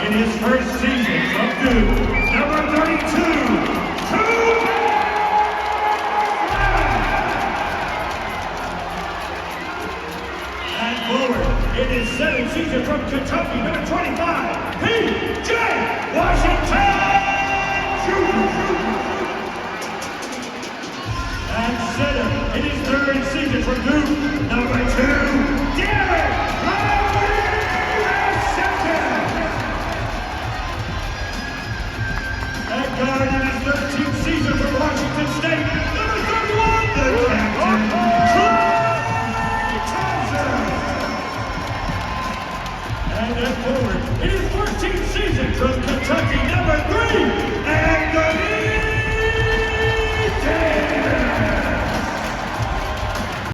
in his first season from Duke, number 32, and forward in his seventh season from Kentucky, number 25, P.J. Washington Jr. And center in his third season from Duke, number 2, Derek Washington. And guard